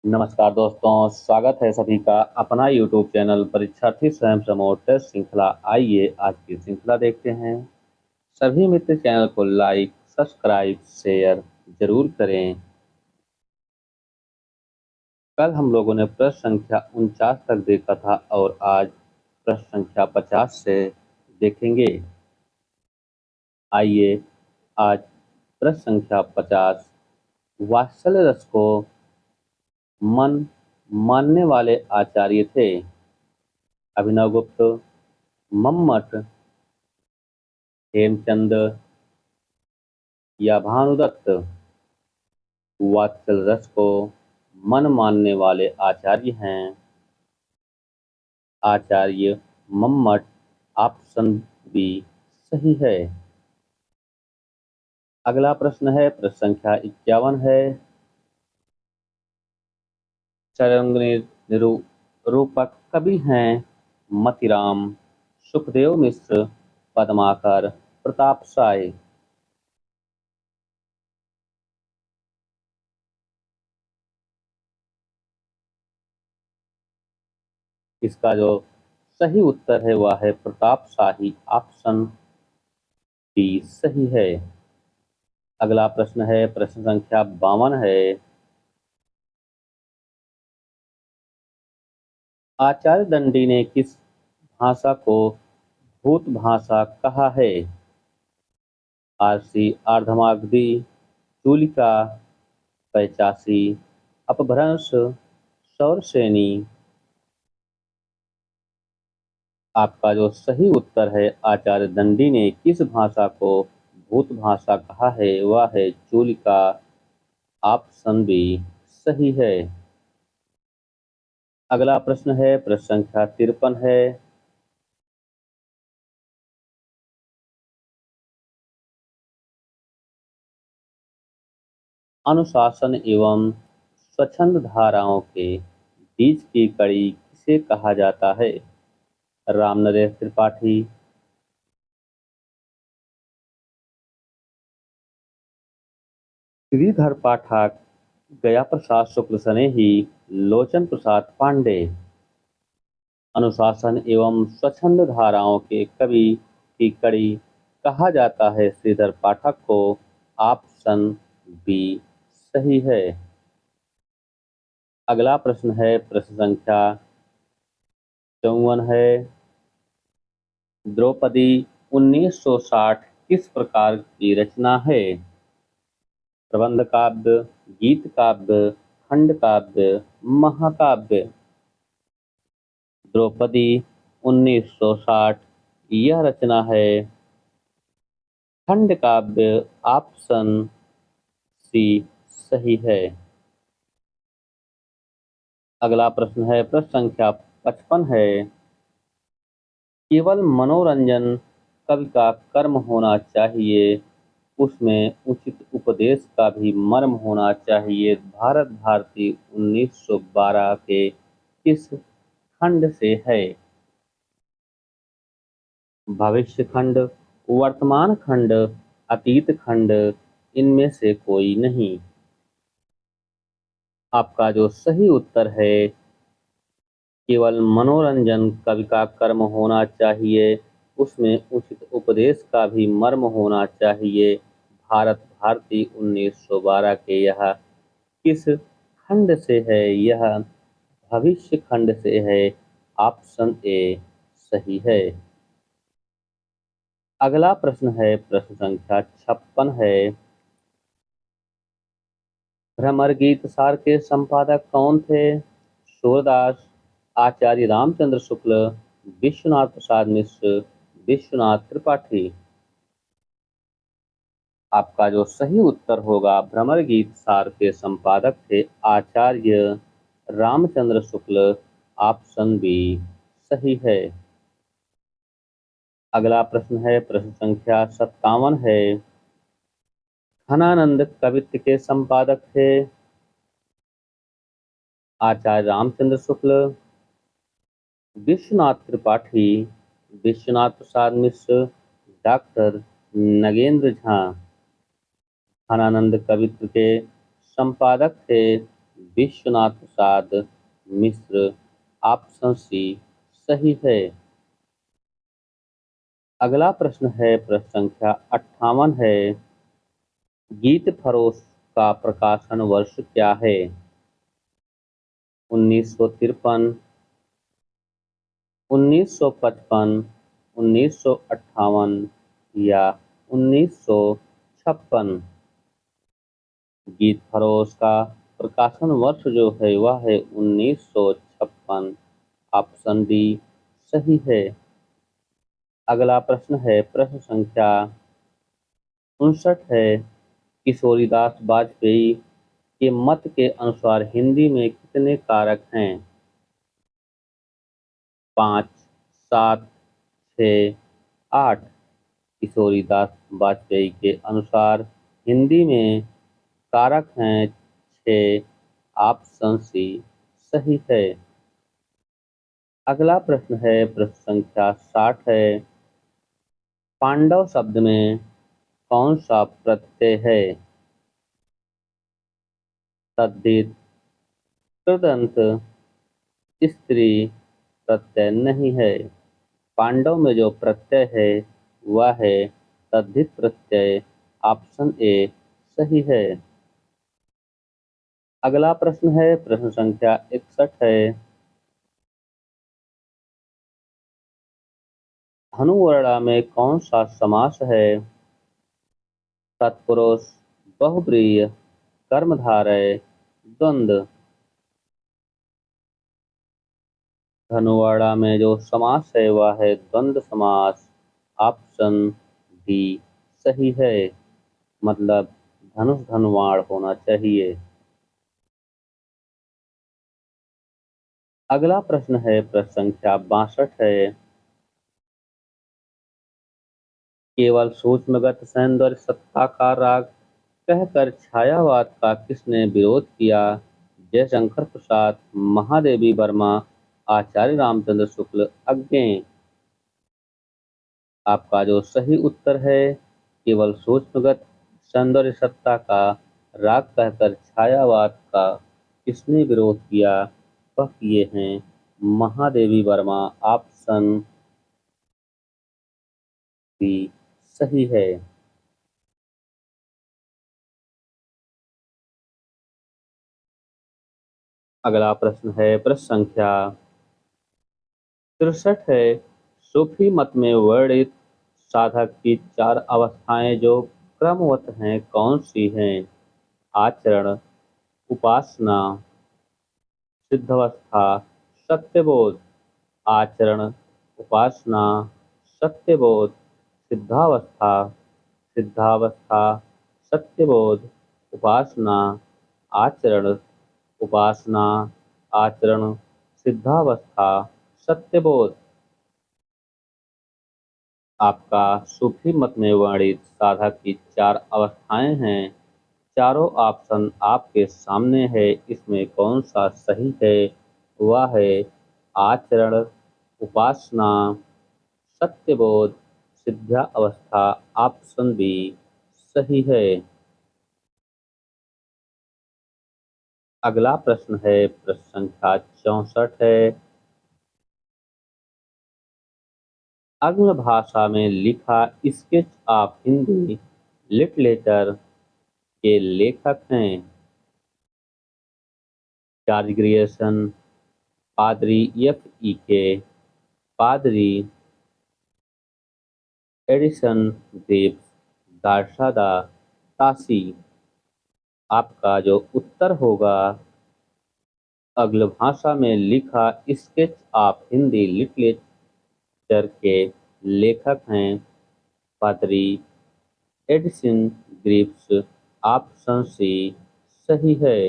नमस्कार दोस्तों, स्वागत है सभी का अपना यूट्यूब चैनल परीक्षार्थी स्वयं समूह टेस्ट श्रृंखला। आइए आज की श्रृंखला देखते हैं। सभी मित्र चैनल को लाइक, सब्सक्राइब, शेयर जरूर करें। कल हम लोगों ने प्रश्न संख्या 49 तक देखा था और आज प्रश्न संख्या 50 से देखेंगे। आइए आज प्रश्न संख्या 50। वात्सल्य रस को मन मानने वाले आचार्य थे अभिनवगुप्त, मम्मट, हेमचंद या भानुदत्त। वात्सल रस को मन मानने वाले आचार्य हैं आचार्य मम्मट। ऑप्शन बी सही है। अगला प्रश्न है प्रश्न संख्या 51 है। चरंगी निरूपक कवि हैं मतिराम, सुखदेव मिश्र, पद्माकर, प्रताप साय। इसका जो सही उत्तर है वह है प्रताप शाही। ऑप्शन बी सही है। अगला प्रश्न है प्रश्न संख्या 52 है। आचार्य दंडी ने किस भाषा को भूत भाषा कहा है? फारसी, अर्धमागधी, चूलिका, पैचासी, अपभ्रंश, सौरसेनी। आपका जो सही उत्तर है आचार्य दंडी ने किस भाषा को भूत भाषा कहा है वह है चूलिका। ऑप्शन बी सही है। अगला प्रश्न है प्रश्न संख्या 53 है। अनुशासन एवं स्वच्छंद धाराओं के बीच की कड़ी किसे कहा जाता है? रामनरेश त्रिपाठी, श्रीधर पाठक, गया प्रसाद शुक्ल स्नेही, लोचन प्रसाद पांडे। अनुशासन एवं स्वच्छंद धाराओं के कवि की कड़ी कहा जाता है श्रीधर पाठक को। ऑप्शन बी सही है। अगला प्रश्न है प्रश्न संख्या 54 है। द्रौपदी 1960 किस प्रकार की रचना है? प्रबंध काव्य, गीत काव्य, खंड काव्य, महाकाव्य। द्रौपदी 1960 यह रचना है खंड काव्य। ऑप्शन सी सही है। अगला प्रश्न है प्रश्न संख्या 55 है। केवल मनोरंजन कवि का कर्म होना चाहिए, उसमें उचित उपदेश का भी मर्म होना चाहिए। भारत भारती 1912 के किस खंड से है? भविष्य खंड, वर्तमान खंड, अतीत खंड, इनमें से कोई नहीं। आपका जो सही उत्तर है केवल मनोरंजन कवि का कर्म होना चाहिए, उसमें उचित उपदेश का भी मर्म होना चाहिए। भारत भारती 1912 के यह किस खंड से है? यह भविष्य खंड से है। ऑप्शन ए सही है। अगला प्रश्न है प्रश्न संख्या 56 है। भ्रमर गीत सार के संपादक कौन थे? सूरदास, आचार्य रामचंद्र शुक्ल, विश्वनाथ प्रसाद मिश्र, विश्वनाथ त्रिपाठी। आपका जो सही उत्तर होगा भ्रमर गीत सार के संपादक थे आचार्य रामचंद्र शुक्ल। ऑप्शन बी सही है। अगला प्रश्न है प्रश्न संख्या 57 है। घनानंद कवित्व के संपादक थे आचार्य रामचंद्र शुक्ल, विश्वनाथ त्रिपाठी, विश्वनाथ प्रसाद मिश्र, डॉक्टर नगेंद्र झा। घनानंद कवित्व के संपादक थे विश्वनाथ प्रसाद मिश्र। ऑप्शन सी सही है। अगला प्रश्न है, प्रश्न संख्या 58 है। गीत फरोश का प्रकाशन वर्ष क्या है? 1953, 1955, 1958 या 1956। गीत फरोश का प्रकाशन वर्ष जो है वह है 1956। ऑप्शन डी सही है। अगला प्रश्न है, प्रश्न संख्या 59 है। किशोरीदास वाजपेयी के मत के अनुसार हिंदी में कितने कारक हैं? 5, 7, 6, 8। किशोरीदास वाजपेयी के अनुसार हिंदी में कारक हैं 6। ऑप्शन सी सही है। अगला प्रश्न है, प्रश्न संख्या 60 है। पांडव शब्द में कौन सा प्रत्यय है? तद्धित, कृदंत, स्त्री प्रत्यय नहीं है। पांडव में जो प्रत्यय है वह है तद्धित प्रत्यय। ऑप्शन ए सही है। अगला प्रश्न है, प्रश्न संख्या 61 है। धनुवर्ण में कौन सा समास है? तत्पुरुष, बहुब्रीहि, कर्मधारय, द्वंद्व। धनुवर्ण में जो समास है वह है द्वंद्व समास। ऑप्शन डी सही है। मतलब धनुष धनुवाण होना चाहिए। अगला प्रश्न है, प्रश्न संख्या 62 है। केवल सूक्ष्मगत सौंदर्य सत्ता का राग कहकर छायावाद का किसने विरोध किया? जयशंकर प्रसाद, महादेवी वर्मा, आचार्य रामचंद्र शुक्ल, अज्ञेय। आपका जो सही उत्तर है, केवल सूक्ष्मगत सौंदर्य सत्ता का राग कहकर छायावाद का किसने विरोध किया? वह किए हैं महादेवी वर्मा। ऑप्शन बी सही है। अगला प्रश्न है, प्रश्न संख्या 63 है। सूफी मत में वर्णित साधक की 4 अवस्थाएं जो क्रमवत हैं कौन सी हैं? आचरण, उपासना, सिद्धावस्था, सत्यबोध। आचरण, उपासना, सत्यबोध, सिद्धावस्था। सिद्धावस्था, सत्यबोध, उपासना, आचरण, उपासना, आचरण, सिद्धावस्था, सत्यबोध। आपका सूफी मत में वर्णित साधक की 4 अवस्थाएं हैं। चारों ऑप्शन आपके सामने है। इसमें कौन सा सही है? वह है आचरण, उपासना, सत्यबोध, सिद्धा अवस्था। ऑप्शन बी सही है। अगला प्रश्न है, प्रश्न संख्या 64 है। आंग्ल भाषा में लिखा स्केच ऑफ हिंदी लिटरेचर के लेखक हैं? जॉर्ज ग्रियर्सन, पादरी F.E.K., पादरी एडिसन ग्रेव्स, गार्सादा, तासी। आपका जो उत्तर होगा, आंग्ल भाषा में लिखा स्केच ऑफ हिंदी लिटरेचर के लेखक हैं पादरी एडिसन ग्रेव्स। ऑप्शन सी सही है।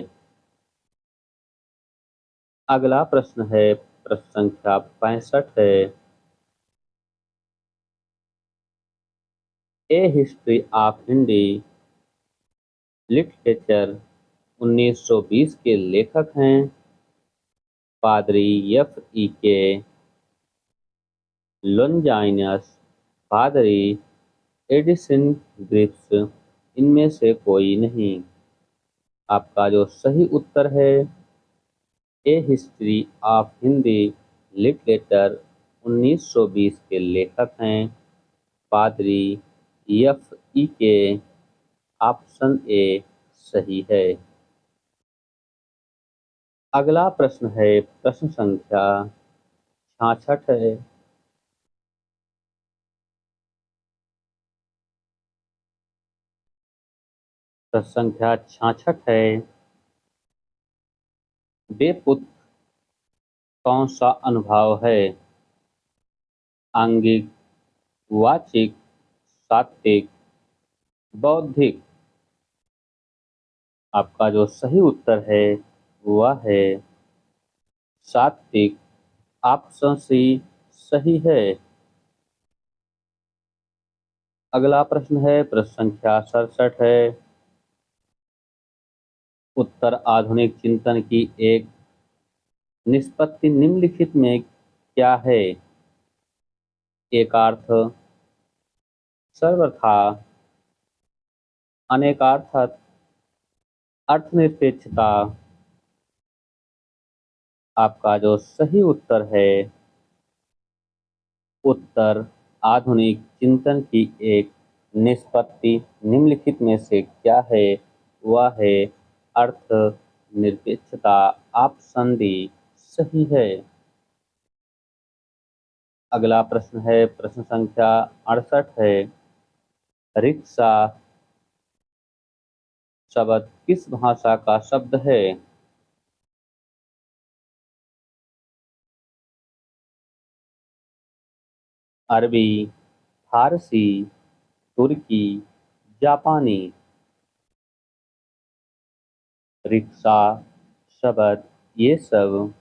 अगला प्रश्न है, प्रश्न संख्या 65 है। ए हिस्ट्री ऑफ हिंदी लिटरेचर 1920 के लेखक हैं पादरी F.E.K. लोंजाइनस, पादरी एडिसन ग्रिव्स। इनमें से कोई नहीं। आपका जो सही उत्तर है ए हिस्ट्री ऑफ हिंदी लिटरेचर 1920 के लेखक हैं पादरी एफ ई के। ऑप्शन ए सही है। अगला प्रश्न है प्रश्न संख्या 66 है। प्रश्न संख्या 66 है। बेपुत्र कौन सा अनुभाव है? आंगिक, वाचिक, सात्विक, बौद्धिक। आपका जो सही उत्तर है वह है सात्विक। ऑप्शन सी सही है। अगला प्रश्न है प्रश्न संख्या 67 है। उत्तर आधुनिक चिंतन की एक निष्पत्ति निम्नलिखित में क्या है? एकार्थ, सर्वथा, अनेकार्थक, अर्थनिरपेक्षता। आपका जो सही उत्तर है उत्तर आधुनिक चिंतन की एक निष्पत्ति निम्नलिखित में से क्या है? वह है अर्थ निरपेक्षता। ऑप्शन डी सही है। अगला प्रश्न है प्रश्न संख्या 68 है। रिक्शा शब्द किस भाषा का शब्द है? अरबी, फारसी, तुर्की, जापानी। रिक्शा शब्द ये सब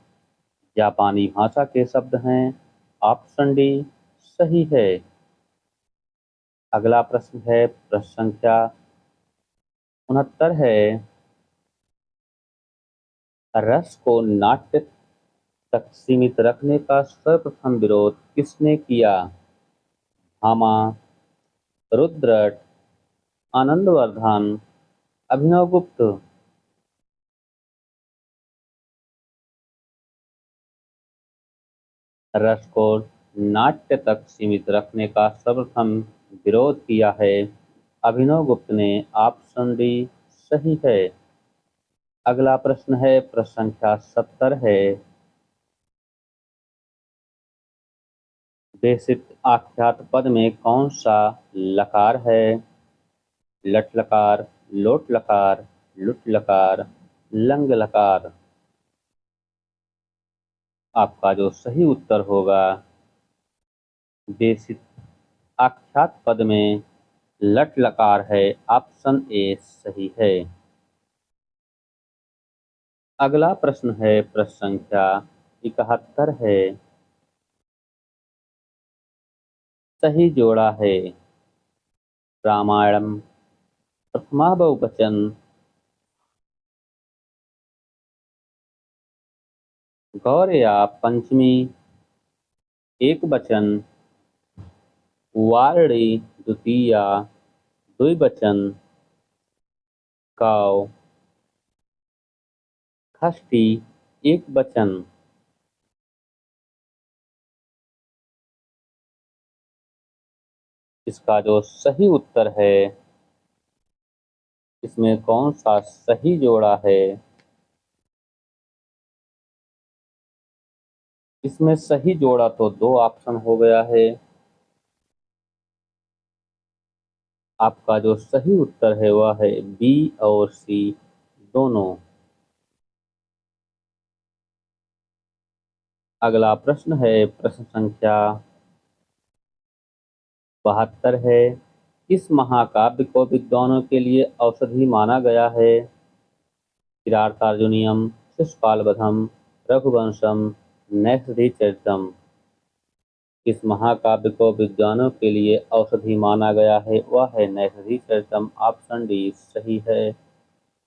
जापानी भाषा के शब्द हैं। ऑप्शन डी सही है। अगला प्रश्न है प्रश्न संख्या 69 है। रस को नाट्य तक सीमित रखने का सर्वप्रथम विरोध किसने किया? भामा, रुद्रट, आनंदवर्धन, अभिनवगुप्त। रस को नाट्य तक सीमित रखने का सर्वप्रथम विरोध किया है अभिनवगुप्त ने। ऑप्शन डी सही है। अगला प्रश्न है प्रश्न संख्या 70 है। बेसिक आख्यात पद में कौन सा लकार है? लट लकार, लोट लकार, लुट लकार, लंग लकार। आपका जो सही उत्तर होगा बेसिक आख्यात पद में लट लकार है। ऑप्शन ए सही है। अगला प्रश्न है प्रश्न संख्या 71 है। सही जोड़ा है रामायणम प्रथमा बहुवचन, गौरया पंचमी एक वचन, वारणी द्वितीया द्विवचन, काव खष्टी एक वचन। इसका जो सही उत्तर है इसमें कौन सा सही जोड़ा है? इसमें सही जोड़ा तो दो ऑप्शन हो गया है। आपका जो सही उत्तर है वह है बी और सी दोनों। अगला प्रश्न है प्रश्न संख्या 72 है। इस महाकाव्य को विद्वानों के लिए औषधि माना गया है? किरातार्जुनीयम, शिशुपालवधम, रघुवंशम, नैषधीचरितम। इस महाकाव्य को विद्वानों के लिए औषधि माना गया है वह है नैषधीचरितम। ऑप्शन डी सही है।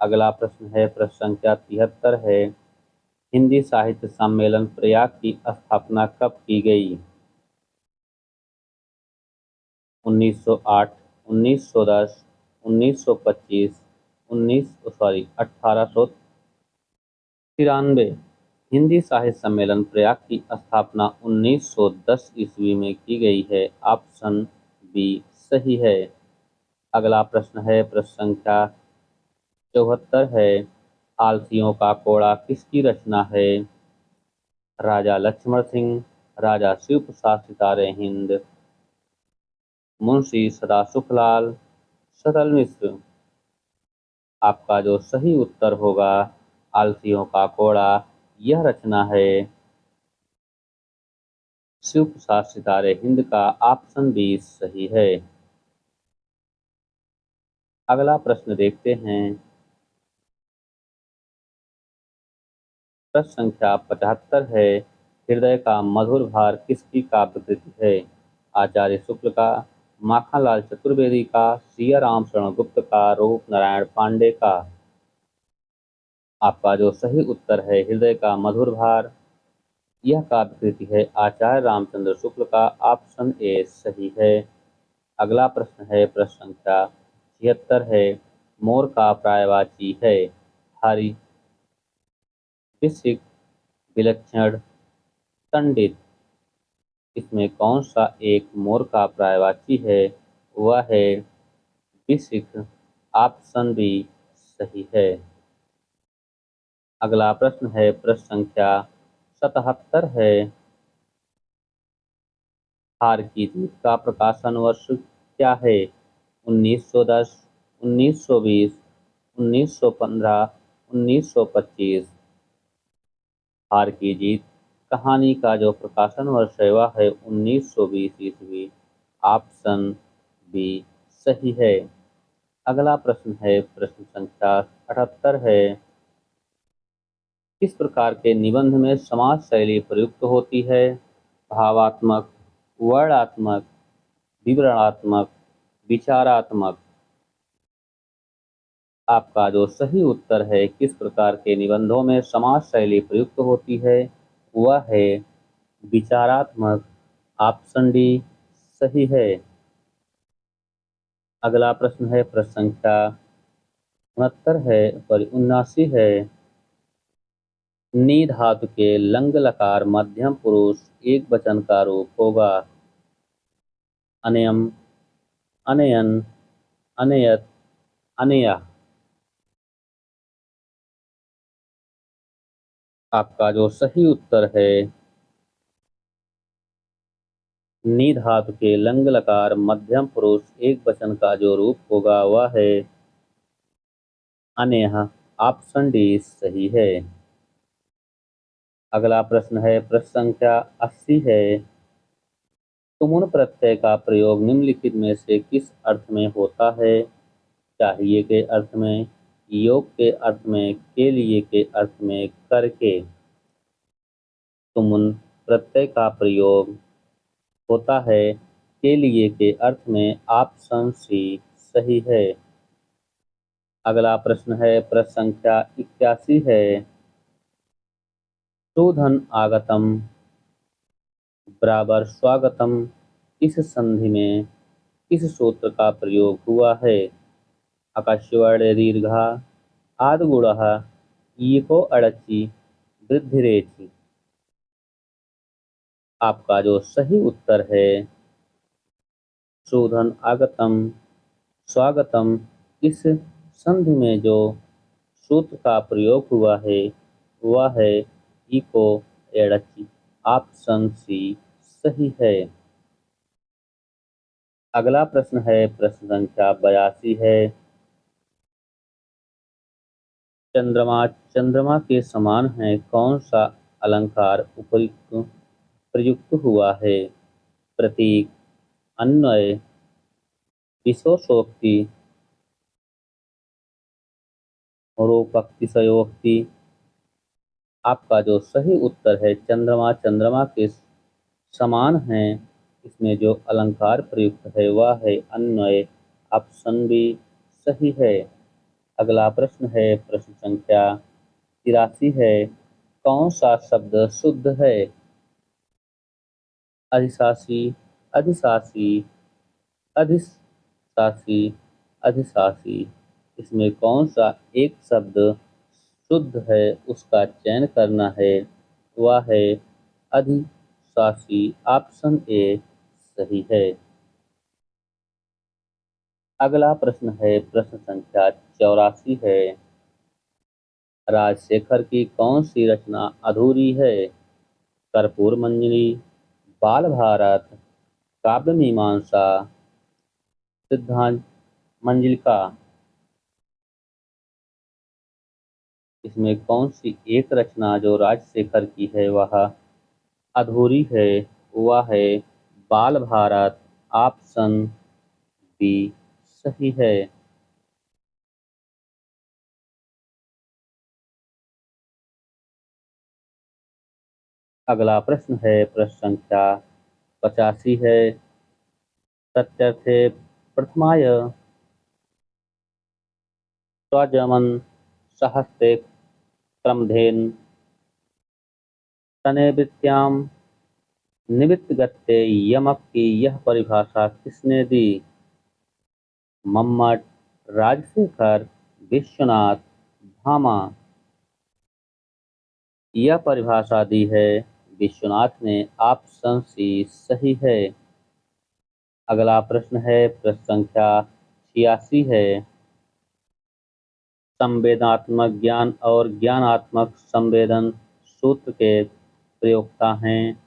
अगला प्रश्न है प्रश्न संख्या 73 है। हिंदी साहित्य सम्मेलन प्रयाग की स्थापना कब की गई? 1908, 1910, 1925, 1893। हिंदी साहित्य सम्मेलन प्रयाग की स्थापना 1910 ईस्वी में की गई है। ऑप्शन बी सही है। अगला प्रश्न है, प्रश्न संख्या 74 है। आलसियों का कोड़ा किसकी रचना है? राजा लक्ष्मण सिंह, राजा शिव प्रसाद सितारे हिंद, मुंशी सदा सुखलाल, सरल मिश्र। आपका जो सही उत्तर होगा, आलसियों का कोड़ा, यह रचना है शिव प्रसाद सितारे हिंद का। ऑप्शन बी सही है। अगला प्रश्न देखते हैं। प्रश्न संख्या 75 है। हृदय का मधुर भार किसकी काव्य कृति है? आचार्य शुक्ल का, माखनलाल चतुर्वेदी का, सिया राम शरण गुप्त का, रूप नारायण पांडे का। आपका जो सही उत्तर है, हृदय का मधुर भार, यह काव्य कृति है आचार्य रामचंद्र शुक्ल का। ऑप्शन ए सही है। अगला प्रश्न है, प्रश्न संख्या 76 है। मोर का पर्यायवाची है हरि, विशिख, विलक्षण, पंडित। इसमें कौन सा एक मोर का पर्यायवाची है? वह है विशिख। ऑप्शन बी सही है। अगला प्रश्न है, प्रश्न संख्या 77 है। हार की जीत का प्रकाशन वर्ष क्या है? 1910, 1920, 1915, 1925। हार की जीत कहानी का जो प्रकाशन वर्ष है वह है 1920 ईस्वी। ऑप्शन बी सही है। अगला प्रश्न है, प्रश्न संख्या 78 है। किस प्रकार के निबंध में समाज शैली प्रयुक्त होती है? भावात्मक, वर्णात्मक, विवरणात्मक, विचारात्मक। आपका जो सही उत्तर है, किस प्रकार के निबंधों में समाज शैली प्रयुक्त होती है, वह है विचारात्मक। ऑप्शन डी सही है। अगला प्रश्न है, प्रश्न संख्या 79 है। नी धातु के लंग लकार मध्यम पुरुष एक वचन का रूप होगा। अनयम, अनयन, अनयत, अनया। आपका जो सही उत्तर है, नी धातु के लंग लकार मध्यम पुरुष एक वचन का जो रूप होगा वह है अनयः। ऑप्शन डी सही है। अगला प्रश्न है, प्रश्न संख्या 80 है। तुमुन प्रत्यय का प्रयोग निम्नलिखित में से किस अर्थ में होता है? चाहिए के अर्थ में, योग के अर्थ में, के लिए के अर्थ में, करके। तुमुन प्रत्यय का प्रयोग होता है के लिए के अर्थ में। ऑप्शन सी सही है। अगला प्रश्न है, प्रश्न संख्या 81 है। शोधन आगतम बराबर स्वागतम, इस संधि में किस सूत्र का प्रयोग हुआ है? आकाशवाणी दीर्घा, आदगुणः, ईको अड़ची, वृद्धिरेचि। आपका जो सही उत्तर है, शोधन आगतम स्वागतम, इस संधि में जो सूत्र का प्रयोग हुआ है वह है इको एड़ची। ऑप्शन सी सही है। अगला प्रश्न है, प्रश्न संख्या 82 है। चंद्रमा चंद्रमा के समान है, कौन सा अलंकार उपयुक्त प्रयुक्त हुआ है? प्रतीक, अन्वय, विशेषोक्ति, रूपक्तिशयोक्ति। आपका जो सही उत्तर है, चंद्रमा चंद्रमा के समान है, इसमें जो अलंकार प्रयुक्त है वह है अन्वय। ऑप्शन बी सही है। अगला प्रश्न है, प्रश्न संख्या 83 है। कौन सा शब्द शुद्ध है? अधिशासी, अधिशासी, अधिशासी, अधिशासी। इसमें कौन सा एक शब्द शुद्ध है, उसका चयन करना है। वह है अधिशासी। ऑप्शन ए सही है। अगला प्रश्न है प्रश्न संख्या 84 है। राजशेखर की कौन सी रचना अधूरी है? कर्पूर मंजरी, बाल भारत, काव्य मीमांसा, सिद्धांत मंजिलका। इसमें कौन सी एक रचना जो राजशेखर की है वह अधूरी है? वह है बाल भारत। ऑप्शन बी सही है। अगला प्रश्न है प्रश्न संख्या 85 है। सत्यर्थे प्रथमाय स्वजमन सहस्ते क्रमधेन तनेवृत्त्याम निमित्तगत्ते यमक की यह परिभाषा किसने दी? मम्मट, राजशेखर, विश्वनाथ, भामा। यह परिभाषा दी है विश्वनाथ ने। ऑप्शन सी सही है। अगला प्रश्न है प्रश्न संख्या 86 है। संवेदनात्मक ज्ञान और ज्ञानात्मक संवेदन सूत्र के प्रयोक्ता हैं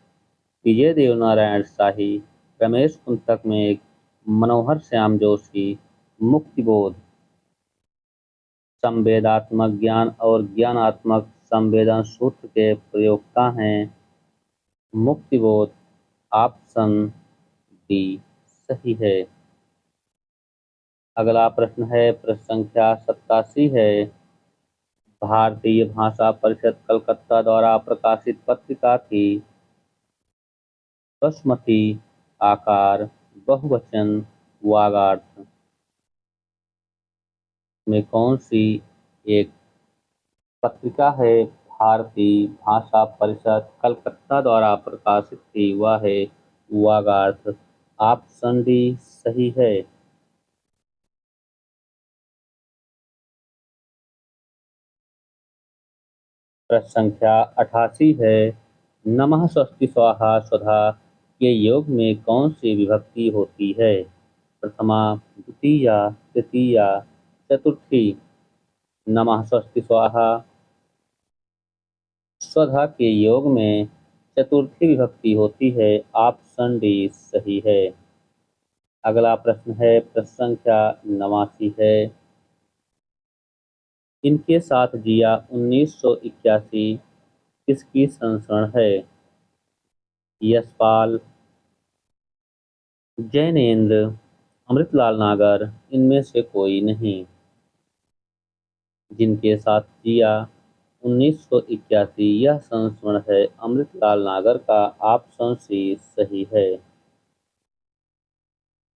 विजय देवनारायण शाही, रमेश कुंतक में मनोहर श्याम जोशी, मुक्तिबोध। संवेदात्मक ज्ञान और ज्ञानात्मक संवेदन सूत्र के प्रयोक्ता हैं मुक्तिबोध। ऑप्शन डी सही है। अगला प्रश्न है प्रश्न संख्या 87 है। भारतीय भाषा परिषद कलकत्ता द्वारा प्रकाशित पत्रिका की बसमती आकार बहुवचन वागार्थ में कौन सी एक पत्रिका है भारतीय भाषा परिषद कलकत्ता द्वारा प्रकाशित थी? वह है वागार्थ। ऑप्शन डी सही है। प्रश्न संख्या 88 है। नमः स्वस्ति स्वाहा स्वधा के योग में कौन सी विभक्ति होती है? प्रथमा, द्वितीया, तृतीया, चतुर्थी। नमः स्वस्ति स्वाहा स्वधा के योग में चतुर्थी विभक्ति होती है। ऑप्शन डी सही है। अगला प्रश्न है प्रश्न संख्या 89 है। इनके साथ जिया 1981 किसकी संस्करण है? यशपाल, जैनेन्द्र, अमृतलाल नागर, इनमें से कोई नहीं। जिनके साथ जिया 1981 यह संस्मरण है अमृतलाल नागर का। ऑप्शन सी सही है।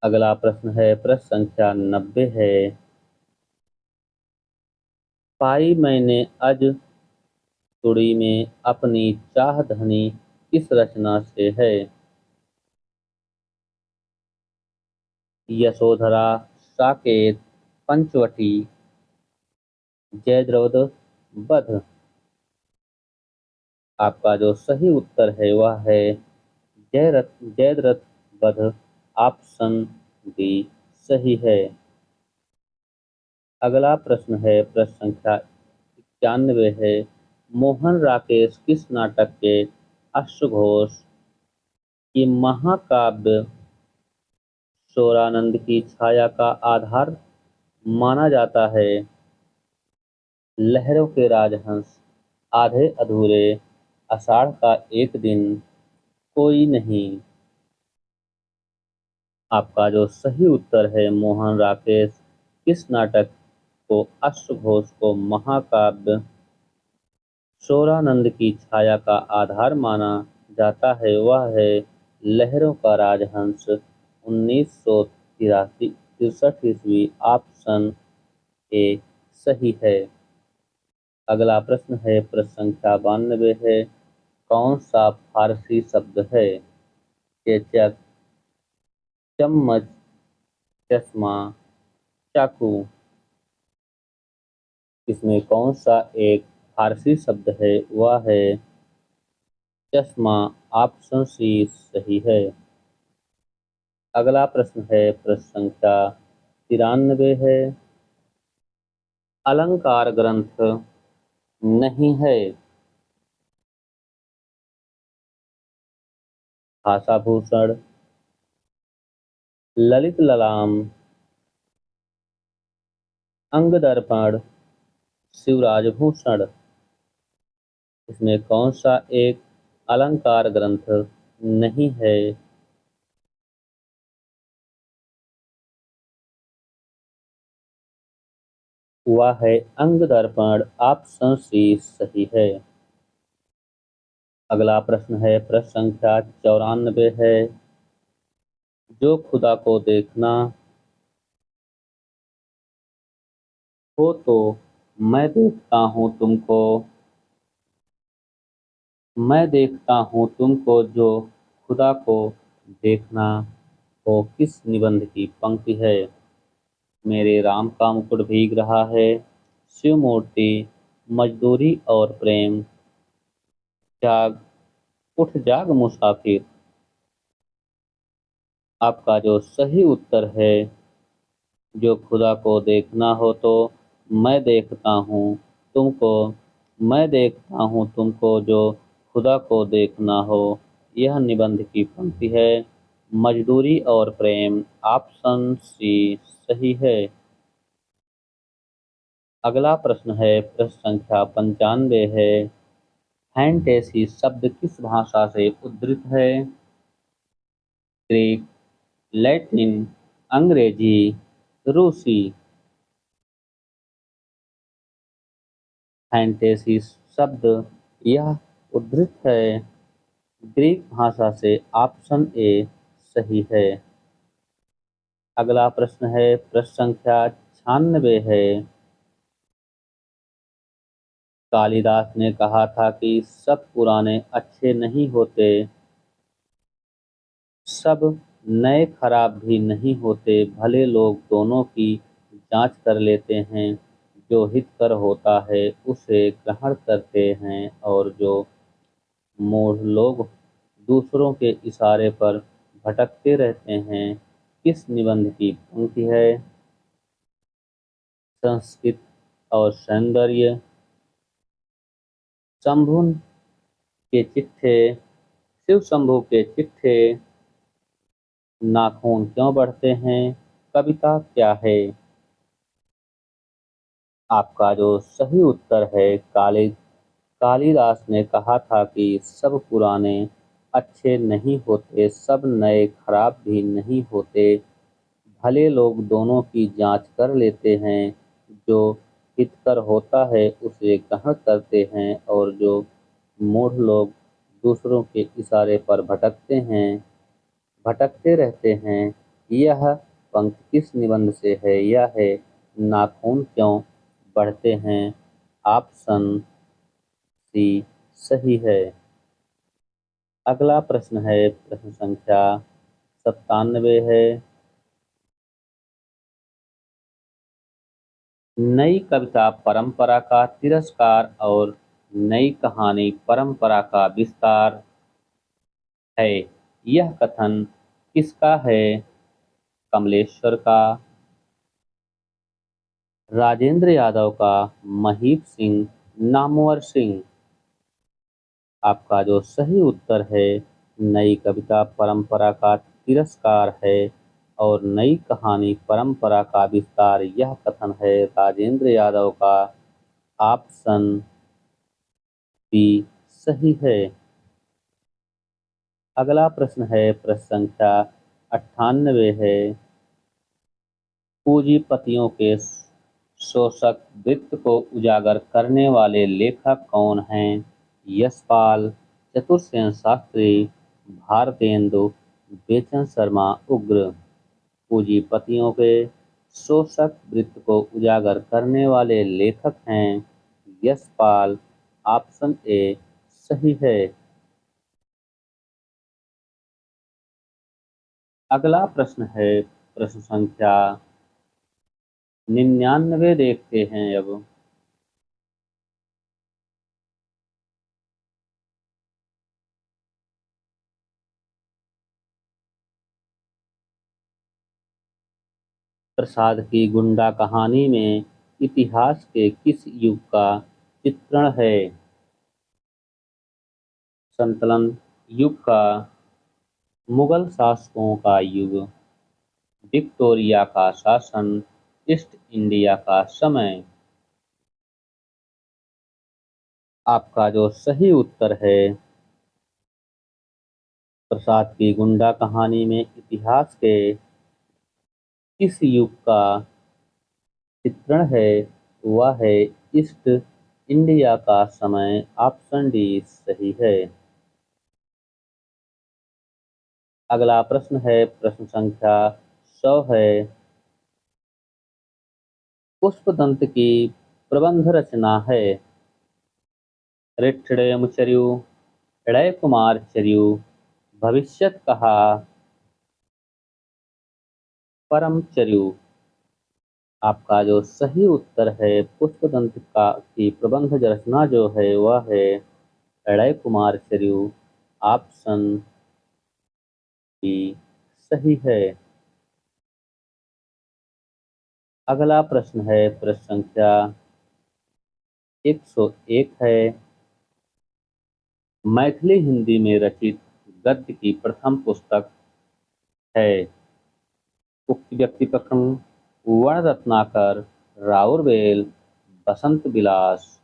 अगला प्रश्न है प्रश्न संख्या 90 है। पाई मैंने अज तुड़ी में अपनी चाह धनी किस रचना से है? यशोधरा, साकेत, पंचवटी, जयद्रथ वध। आपका जो सही उत्तर है वह है जयद्रथ वध। ऑप्शन बी सही है। अगला प्रश्न है प्रश्न संख्या 91 है। मोहन राकेश किस नाटक के अश्वघोष की महाकाव्य शोरानंद की छाया का आधार माना जाता है? लहरों के राजहंस, आधे अधूरे, आषाढ़ का एक दिन, कोई नहीं। आपका जो सही उत्तर है मोहन राकेश किस नाटक को अश्वघोष को महाकाव्य शोरानंद की छाया का आधार माना जाता है वह है लहरों का राजहंस 1963 ईस्वी। ऑप्शन ए सही है। अगला प्रश्न है प्रश्न संख्या 92 है। कौन सा फारसी शब्द है? चेचक, चम्मच, चश्मा, चाकू। इसमें कौन सा एक फारसी शब्द है? वह है चश्मा ऑप्शन सी सही है। अगला प्रश्न है प्रश्न संख्या 93 है। अलंकार ग्रंथ नहीं है। भाषाभूषण, ललित ललाम, अंगदर्पण, शिवराजभूषण। इसमें कौन सा एक अलंकार ग्रंथ नहीं है? वह है अंगदर्पण, ऑप्शन सी सही है। अगला प्रश्न है प्रश्न संख्या 94 है। जो खुदा को देखना हो तो मैं देखता हूँ तुमको, मैं देखता हूँ तुमको, जो खुदा को देखना हो किस निबंध की पंक्ति है? मेरे राम का मुकुट भीग रहा है, शिव मूर्ति, मजदूरी और प्रेम, जाग उठ जाग मुसाफिर। आपका जो सही उत्तर है, जो खुदा को देखना हो तो मैं देखता हूँ तुमको, मैं देखता हूँ तुमको, जो खुदा को देखना हो, यह निबंध की पंक्ति है। मजदूरी और प्रेम, ऑप्शन सी सही है। अगला प्रश्न है प्रश्न संख्या 95 है। फैंटेसी शब्द किस भाषा से उद्धृत है? ग्रीक, लैटिन, अंग्रेजी, रूसी। फैंटेसी शब्द यह उद्धृत है ग्रीक भाषा से, ऑप्शन ए सही है। अगला प्रश्न है प्रश्न संख्या 96 है। कालिदास ने कहा था कि सब पुराने अच्छे नहीं होते, सब नए खराब भी नहीं होते, भले लोग दोनों की जांच कर लेते हैं, जो हितकर होता है उसे ग्रहण करते हैं, और जो मूढ़ लोग दूसरों के इशारे पर भटकते रहते हैं। किस निबंध की पंक्ति है? संस्कृत और सौंदर्य, शंभु के चिट्ठे, शिव शंभु के चिट्ठे, नाखून क्यों बढ़ते हैं, कविता क्या है? आपका जो सही उत्तर है, कालिदास ने कहा था कि सब पुराने अच्छे नहीं होते, सब नए खराब भी नहीं होते, भले लोग दोनों की जांच कर लेते हैं, जो हितकर होता है उसे ग्रहण करते हैं, और जो मूढ़ लोग दूसरों के इशारे पर भटकते रहते हैं। यह पंक्ति किस निबंध से है? यह है नाखून क्यों बढ़ते हैं, ऑप्शन सी सही है। अगला प्रश्न है प्रश्न संख्या 97 है। नई कविता परंपरा का तिरस्कार और नई कहानी परंपरा का विस्तार है। यह कथन किसका है? कमलेश्वर का, राजेंद्र यादव का, महीप सिंह, नामवर सिंह। आपका जो सही उत्तर है, नई कविता परंपरा का तिरस्कार है और नई कहानी परंपरा का विस्तार, यह कथन है राजेंद्र यादव का, ऑप्शन बी सही है। अगला प्रश्न है प्रश्न संख्या 98 है। पूंजीपतियों के शोषक वृत्त को उजागर करने वाले लेखक कौन हैं? यशपाल, चतुर्सेन शास्त्री, भारतेंदु, बेचन शर्मा उग्र। पूंजीपतियों के शोषक वृत्त को उजागर करने वाले लेखक हैं यशपाल, ऑप्शन ए सही है। अगला प्रश्न है प्रश्न संख्या 99 देखते हैं अब। प्रसाद की गुंडा कहानी में इतिहास के किस युग का चित्रण है? संतलन युग का, मुगल शासकों का युग, विक्टोरिया का शासन, ईस्ट इंडिया का समय। आपका जो सही उत्तर है, प्रसाद की गुंडा कहानी में इतिहास के किस युग का चित्रण है, वह है ईस्ट इंडिया का समय। ऑप्शन डी सही है। अगला प्रश्न है, प्रश्न संख्या 100 है। पुष्पदंत की प्रबंध रचना है? ऋक्षिणेमुचर्यु, इड़य कुमार चर्यु, भविष्यत कहा, परमचर्यु। आपका जो सही उत्तर है, पुष्पदंत का की प्रबंध रचना जो है वह है इड़य कुमार चर्यु। ऑप्शन बी सही है। अगला प्रश्न है, प्रश्न संख्या 101 है। मैथिली हिंदी में रचित गद्य की प्रथम पुस्तक है? उक्त व्यक्ति प्रकरण, वर्ण रत्नाकर, राउरवेल, बसंत विलास।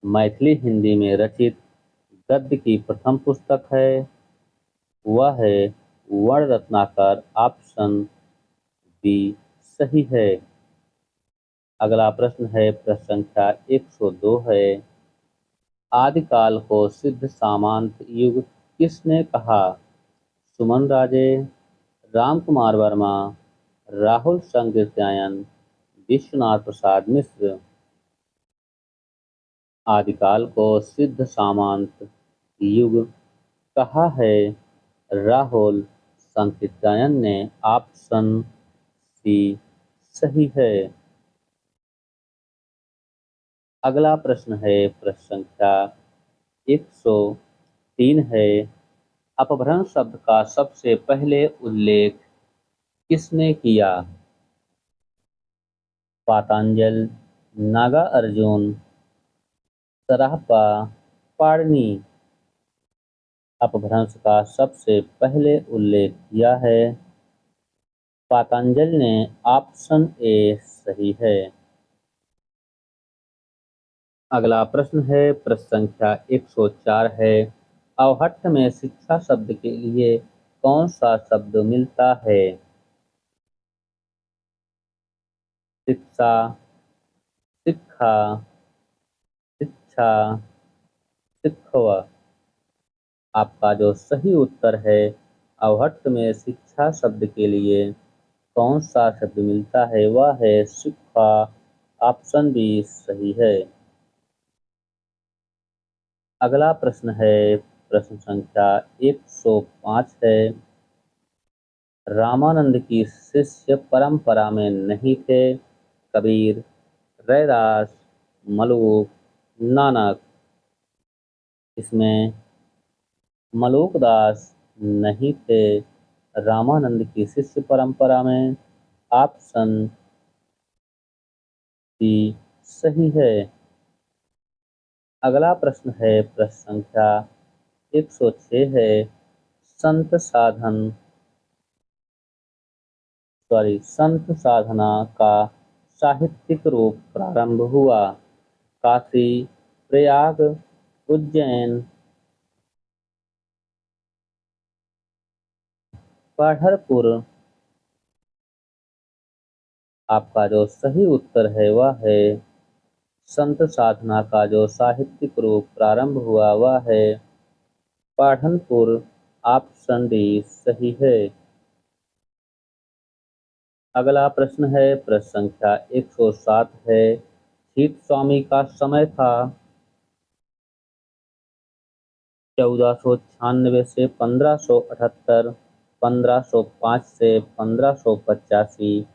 मैथिली हिंदी में रचित गद्य की प्रथम पुस्तक है, वह है वर्ण रत्नाकर। ऑप्शन बी सही है। अगला प्रश्न है, प्रश्न संख्या 102 है। आदिकाल को सिद्ध सामंत युग किसने कहा? सुमन राजे, राम कुमार वर्मा, राहुल संकृत्यायन, विश्वनाथ प्रसाद मिश्र। आदिकाल को सिद्ध सामंत युग कहा है राहुल संकृत्यायन ने। ऑप्शन सी सही है। अगला प्रश्न है, प्रश्न संख्या 103 है। अपभ्रंश शब्द का सबसे पहले उल्लेख किसने किया? पातंजल, नागा अर्जुन, सराहपा, पाणिनि। अपभ्रंश का सबसे पहले उल्लेख किया है पातंजल ने। ऑप्शन ए सही है। अगला प्रश्न है, प्रश्न संख्या 104 है। अवहट्ठ में शिक्षा शब्द के लिए कौन सा शब्द मिलता है? शिक्षा, शिक्षा, शिक्षा, शिक्षव। आपका जो सही उत्तर है, अवहट्ठ में शिक्षा शब्द के लिए कौन सा शब्द मिलता है, वह है शिक्षा। ऑप्शन बी सही है। अगला प्रश्न है, प्रश्न संख्या 105 है। रामानंद की शिष्य परंपरा में नहीं थे? कबीर, रैदास, मलूक, नानक। इसमें मलूकदास नहीं थे रामानंद की शिष्य परंपरा में। ऑप्शन सी सही है। अगला प्रश्न है, प्रश्न संख्या 106 है। संत साधन संत साधना का साहित्यिक रूप प्रारंभ हुआ? काशी, प्रयाग, उज्जैन, पढ़रपुर। आपका जो सही उत्तर है वह है संत साधना का जो साहित्यिक रूप प्रारंभ हुआ वह है पढ़नपुर। ऑप्शन डी सही है। अगला प्रश्न है, प्रश्न संख्या 107 है। शीत स्वामी का समय था? 1496 से 1578, 1505 से 1585,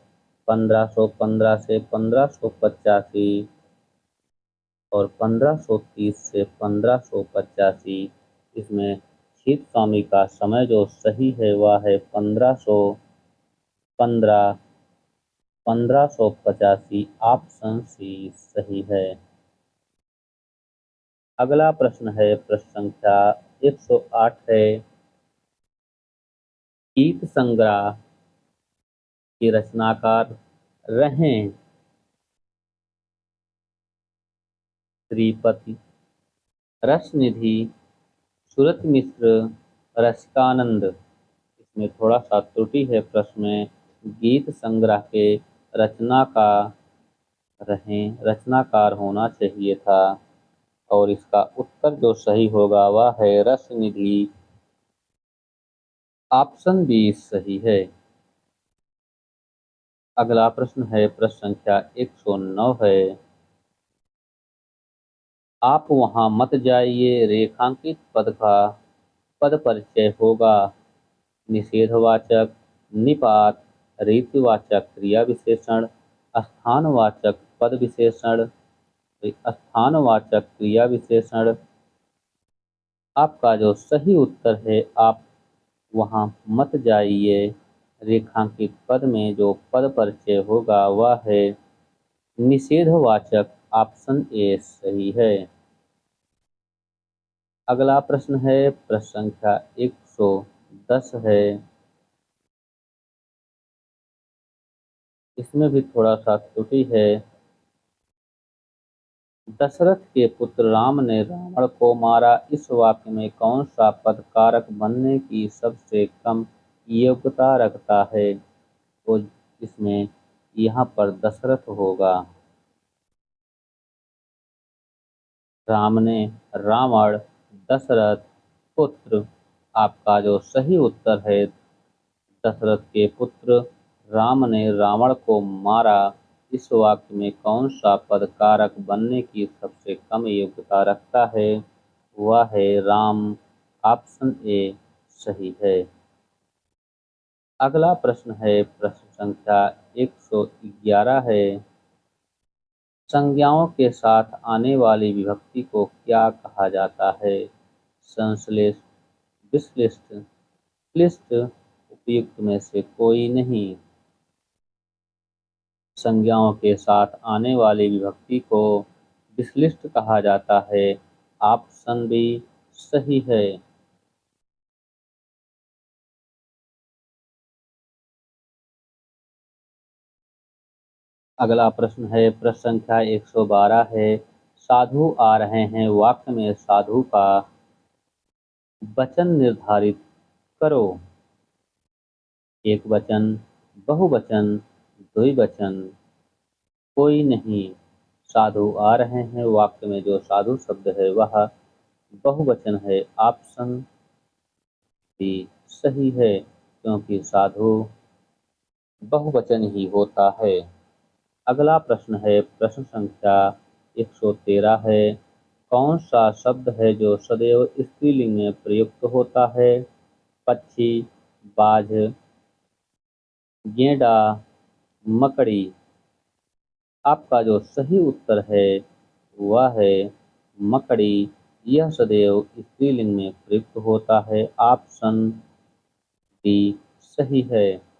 1515 से 1585 और 1530 से 1585। इसमें शीत स्वामी का समय जो सही है वह है 1515। 1585 ऑप्शन सी सही है। अगला प्रश्न है प्रश्न संख्या 108 है। गीत संग्रह के रचनाकार रहे श्रीपति, रसनिधि, सुरत मिश्र, रसिकानंद। इसमें थोड़ा सा त्रुटि है प्रश्न में। गीत संग्रह के रचनाकार होना चाहिए था और इसका उत्तर जो सही होगा वह है रसनिधि, ऑप्शन बी सही है। अगला प्रश्न है प्रश्न संख्या 109 है। आप वहां मत जाइए रेखांकित पद का पद परिचय होगा निषेधवाचक, निपात, रीतिवाचक क्रिया विशेषण, स्थानवाचक पद विशेषण, स्थानवाचक क्रिया विशेषण। आपका जो सही उत्तर है आप वहां मत जाइए रेखांकित पद में जो पद परिचय होगा वह है निषेधवाचक, ऑप्शन ए सही है। अगला प्रश्न है प्रश्न संख्या 110 है। इसमें भी थोड़ा सा त्रुटि है। दशरथ के पुत्र राम ने रावण को मारा, इस वाक्य में कौन सा पद कारक बनने की सबसे कम योग्यता रखता है? तो इसमें यहाँ पर दशरथ होगा। राम ने, रावण, दशरथ, पुत्र। आपका जो सही उत्तर है दशरथ के पुत्र राम ने रावण को मारा, इस वाक्य में कौन सा पद कारक बनने की सबसे कम योग्यता रखता है? वह है राम, ऑप्शन ए सही है। अगला प्रश्न है प्रश्न संख्या 111 है। संज्ञाओं के साथ आने वाली विभक्ति को क्या कहा जाता है? संश्लिष्ट, विश्लिष्ट, क्लिष्ट, उपयुक्त में से कोई नहीं। संज्ञाओं के साथ आने वाली विभक्ति को विश्लिष्ट कहा जाता है, ऑप्शन बी सही है। अगला प्रश्न है प्रश्न संख्या 112 है। साधु आ रहे हैं वाक्य में साधु का वचन निर्धारित करो। एक वचन, बहुवचन, द्विवचन, कोई नहीं। साधु आ रहे हैं वाक्य में जो साधु शब्द है वह बहुवचन है, ऑप्शन बी सही है क्योंकि साधु बहुवचन ही होता है। अगला प्रश्न है प्रश्न संख्या 113 है। कौन सा शब्द है जो सदैव स्त्रीलिंग में प्रयुक्त होता है? पक्षी, बाज, गेंडा, मकड़ी। आपका जो सही उत्तर है वह है मकड़ी। यह सदैव स्त्रीलिंग में प्रयुक्त होता है, ऑप्शन डी सही है।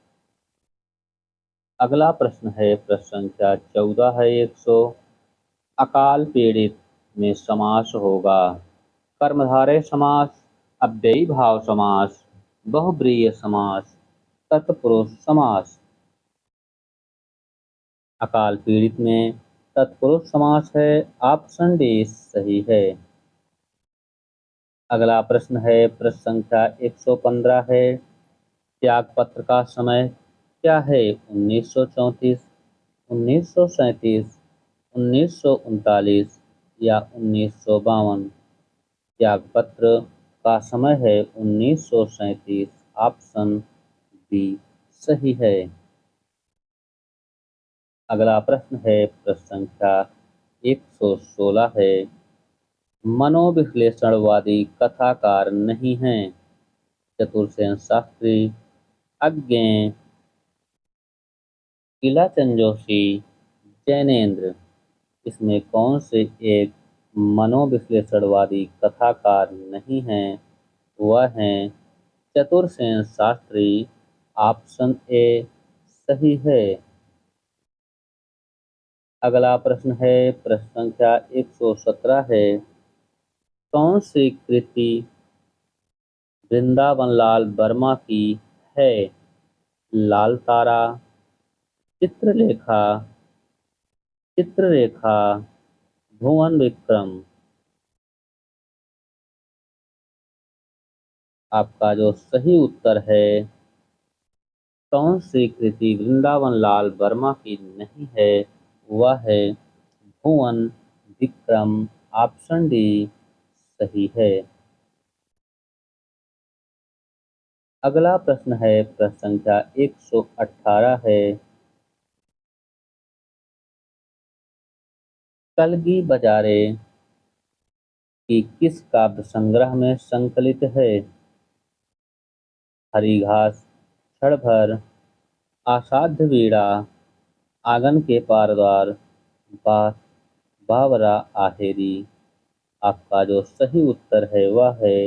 अगला प्रश्न है प्रश्न संख्या 14 है 100। अकाल पीड़ित में समास होगा कर्मधारय समास, अव्ययी भाव समास, बहुब्रीहि समास, तत्पुरुष समास। अकाल पीड़ित में तत्पुरुष समास है, ऑप्शन डी सही है। अगला प्रश्न है प्रश्न संख्या 115 है। त्यागपत्र का समय क्या है? 1934, 1937, 1939 या 1952। त्यागपत्र का समय है 1937, ऑप्शन बी सही है। अगला प्रश्न है प्रश्न संख्या 116 है। मनोविश्लेषणवादी कथाकार नहीं हैं चतुरसेन शास्त्री, अज्ञेय, कीलाचंद जोशी, जैनेन्द्र। इसमें कौन से एक मनोविश्लेषणवादी कथाकार नहीं हैं? वह हैं चतुरसेन शास्त्री, ऑप्शन ए सही है। अगला प्रश्न है, प्रश्न संख्या 117 है, कौन सी कृति वृंदावन लाल वर्मा की है? लाल तारा, चित्रलेखा, चित्ररेखा, भुवन विक्रम। आपका जो सही उत्तर है, कौन सी कृति वृंदावन लाल वर्मा की नहीं है, वह है भुवन विक्रम। ऑप्शन डी सही है। अगला प्रश्न है, प्रश्न संख्या 118 है, कलगी बजारे की किस काव्य संग्रह में संकलित है? हरी घास, क्षण भर, आसाध्य वीणा, आंगन के पार द्वार, बावरा आहेरी। आपका जो सही उत्तर है वह है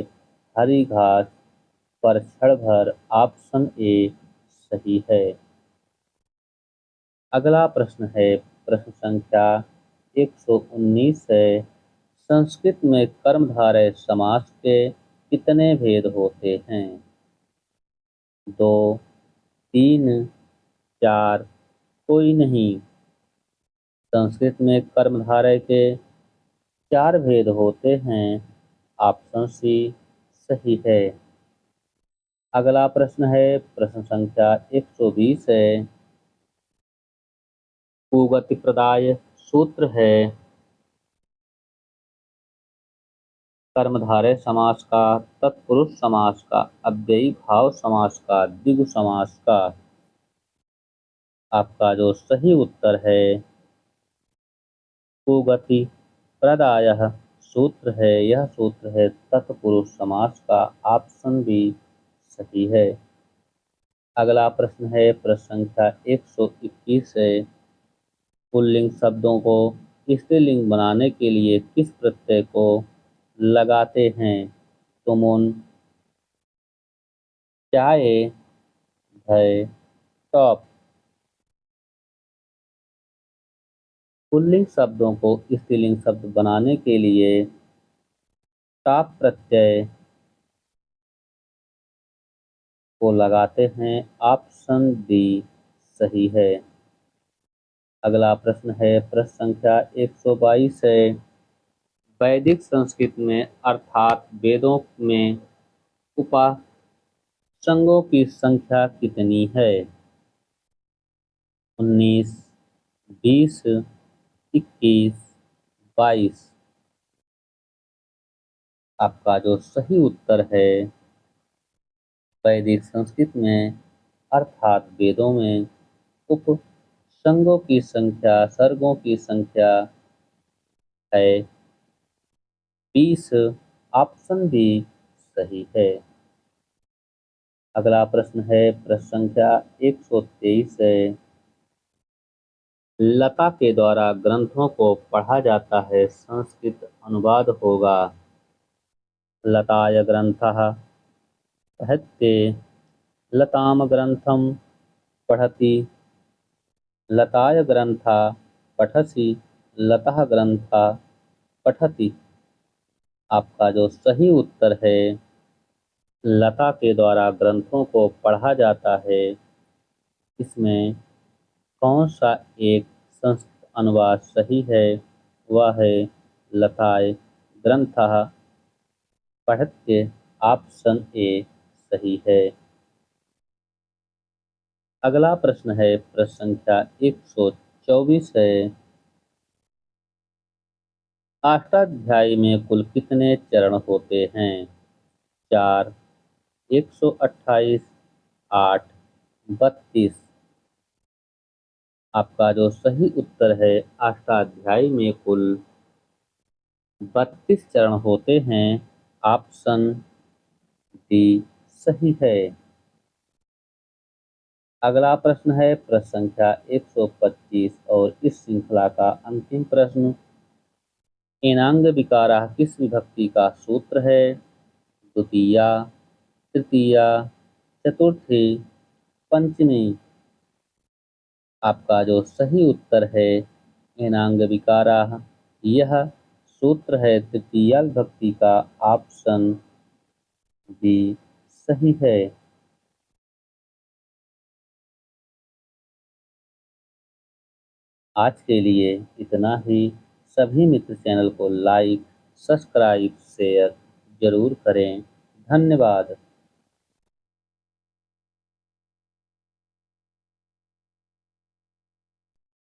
हरी घास पर क्षण भर। ऑप्शन ए सही है। अगला प्रश्न है, प्रश्न संख्या 119 है, संस्कृत में कर्मधारय समास के कितने भेद होते हैं? 2, 3, 4, कोई नहीं। संस्कृत में कर्मधारय के 4 भेद होते हैं। ऑप्शन सी सही है। अगला प्रश्न है, प्रश्न संख्या 120 है, कुगति प्रदाय सूत्र है कर्मधारय समास का, तत्पुरुष समास का, अव्ययी भाव समास का, द्विगु समास का। आपका जो सही उत्तर है, कुगति प्रदायः सूत्र है, यह सूत्र है तत्पुरुष समास का। ऑप्शन बी सही है। अगला प्रश्न है, प्रश्न संख्या 121 है, पुल्लिंग शब्दों को स्त्रीलिंग बनाने के लिए किस प्रत्यय को लगाते हैं? तुमुन, चाय, भय, टॉप। पुल्लिंग शब्दों को स्त्रीलिंग शब्द बनाने के लिए टाप प्रत्यय को लगाते हैं। ऑप्शन डी सही है। अगला प्रश्न है, प्रश्न संख्या 122 है, वैदिक संस्कृत में अर्थात वेदों में उपासंगों की संख्या कितनी है? 19, 20, 21, 22। आपका जो सही उत्तर है, वैदिक संस्कृत में अर्थात वेदों में उपसर्गों की संख्या, सर्गों की संख्या है 20। ऑप्शन बी सही है। अगला प्रश्न है, प्रश्न संख्या 123 है, लता के द्वारा ग्रंथों को पढ़ा जाता है, संस्कृत अनुवाद होगा। लताय ग्रंथः पठते, लताम ग्रंथम पठति, लताय ग्रंथा पठसि, लतः ग्रंथा पठति। आपका जो सही उत्तर है, लता के द्वारा ग्रंथों को पढ़ा जाता है, इसमें कौन सा एक संस्कृत अनुवाद सही है? वह है लताय ग्रंथः पठते। ऑप्शन ए सही है। अगला प्रश्न है, प्रश्न संख्या 124 है, अष्टाध्यायी में कुल कितने चरण होते हैं? 4, 128, 8, 32। आपका जो सही उत्तर है, अष्टाध्यायी में कुल 32 चरण होते हैं। ऑप्शन डी सही है। अगला प्रश्न है, प्रश्न संख्या 125 और इस श्रृंखला का अंतिम प्रश्न, एनांग विकारा किस विभक्ति का सूत्र है? द्वितीया, तृतीया, चतुर्थी, पंचमी। आपका जो सही उत्तर है, एनांग विकाराः। यह सूत्र है तृतीया विभक्ति का। ऑप्शन बी सही है। आज के लिए इतना ही। सभी मित्र चैनल को लाइक, सब्सक्राइब, शेयर जरूर करें। धन्यवाद।